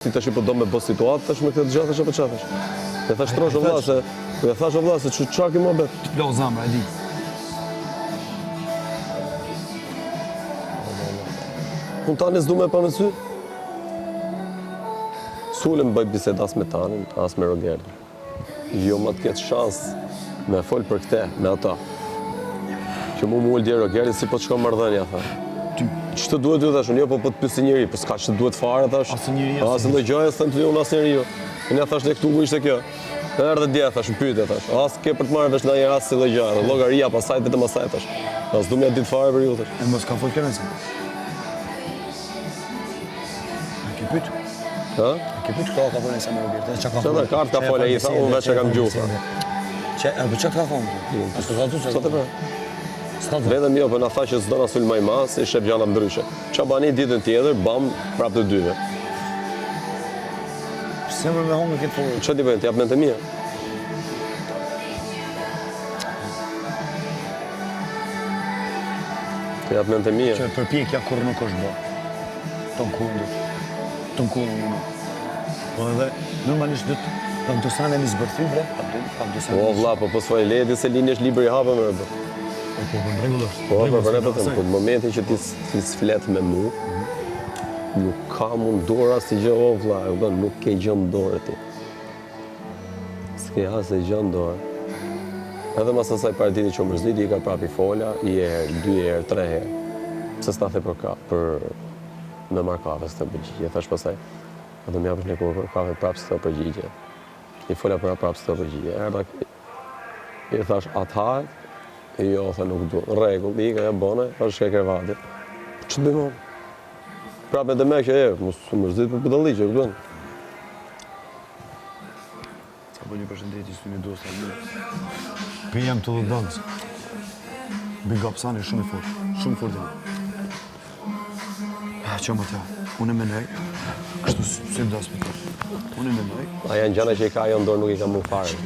Ti tash po do me bë situatë tash me këtë të gjatë apo çfarë thash? E thash trosh o vlla se e thash o vlla se çfarë ke më bë? Të plo zamra, e di. Unë tani s'du me pa me sy. Sulem bëj biseda as me Tanin, as me Rogerin. Jo më të ketë shans me fol për këtë, me ata. Që mu më ullë dje Rogeri si po të shko mardhënja, tha. Që të duhet ju thash, unë jo po të pysi njëri, po s'ka që të duhet fare, thash. Asë njëri, asë në gjojë, s'të të unë asë njëri jo. Unë ja thash ne këtu ku ishte kjo. Në erdhe dje, thash, më pyte, thash. Asë ke për të marrë vesh në një asë si lëgjarë, llogaria pasaj vetëm asaj, thash. Asë du me ditë fare për ju, thash. E mos ka fol Klemenci. A ke pyet? Ha? A ke pyet ka folën sa më Robert? Çka ka Çfarë folën? kartë ka folë ai, tha, unë veç e kam gjuhë. Çka ka thonë? A të thotë Sa të pra? S'ka thonë. Vetëm jo, për na tha që s'do na sulmoj mas, i shef gjana ndryshe. Qa bani ditën tjetër, bam, prap të dyve. Pse më me hongë këtë folë? Që t'i bëjnë, t'jap mente mia? T'jap mente mia? Që përpjekja kur nuk është bë. Ton kundër. Ton kundër. Po edhe normalisht do të kam të sanë mi zbërthy bre, kam të sanë. O vlla, po s'foj leti se lini është libër i hapë më bë. Po rregullosh. Po, për ne vetëm, po në momentin që ti s'flet me mu, nuk ka mund dorë asë gjë, o vlla, e kupton, nuk ke gjë në dorë ti. S'ke asë gjë në dorë. Edhe mas asaj partiti që mërziti, i ka prapi fola, i herë, 2 herë, 3 herë. Pse s'ta the për me marrë kafe së të përgjigje, thash pasaj, a do m'japësh një kohë për kafe prapë së të përgjigje. I fola për prapë së të përgjigje. Erda, i thash atëhat, jo, tha nuk du. Rregull, i ka ja bone, thash shke krevati. Që të bëjmë? Prapë edhe me që mos mërzit për budalli që, këtën. Apo një përshëndetje së një dosta. Për jam të dhëdhënës. Big up Sani, shumë i fort. Shumë i fort. Që më të, unë e menoj, kështu si më dasë me të. Unë e menoj. A janë gjana që i ka jo në dorë nuk i ka mu fare.